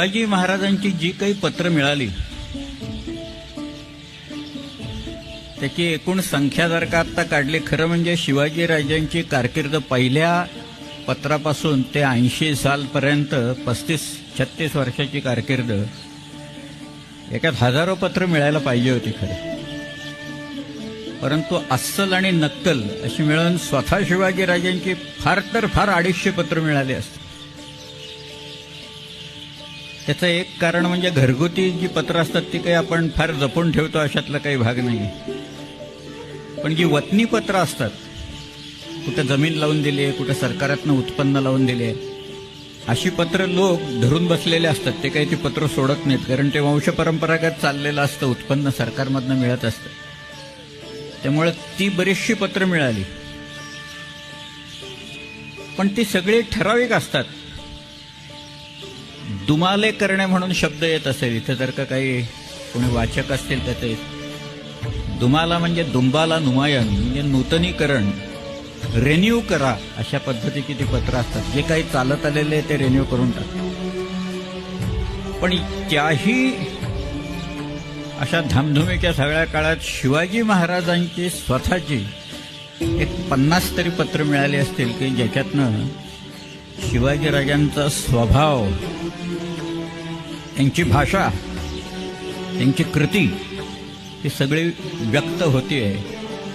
शिवाजी महाराजांची जी काही पत्र मिळाली त्याची एकूण संख्या जर का आता काढली, खरं म्हणजे शिवाजी राजांची कारकीर्द पहिल्या पत्रापासून ते 80 सालपर्यंत 35-36 वर्षाची कारकीर्द, याच्यात हजारो पत्र मिळायला पाहिजे होती खरं. परंतु अस्सल आणि नक्कल अशी मिळून स्वतः शिवाजी राजांची फार तर फार 250 पत्र मिळाली असतात. त्याचं एक कारण म्हणजे घरगुती जी पत्र असतात ती काही आपण फार जपून ठेवतो अशातला काही भाग नाही. पण जी वतनी पत्र असतात, कुठं जमीन लावून दिली, कुठं सरकारातनं उत्पन्न लावून दिले, अशी पत्र लोक धरून बसलेले असतात. ते काही ती पत्र सोडत नाहीत, कारण ते वंशपरंपरागत चाललेलं असतं, उत्पन्न सरकारमधनं मिळत असतं. त्यामुळे ती बरीचशी पत्र मिळाली, पण ती सगळी ठराविक असतात. दुमाले करणे म्हणून शब्द येत असेल इथे, जर का काही कोणी वाचक असतील तर ते दुमाला म्हणजे दुंबाला नुमायन म्हणजे नूतनीकरण, रेन्यू करा अशा पद्धतीची ती पत्र असतात. जे काही चालत आलेले ते रेन्यू करून टाकतात. पण त्याही अशा धामधुमीच्या सगळ्या काळात शिवाजी महाराजांची स्वतःची एक 50 तरी पत्र मिळाली असतील की ज्याच्यातनं शिवाजीराजांचा स्वभाव, त्यांची भाषा, त्यांची कृती ही सगळी व्यक्त होतीये.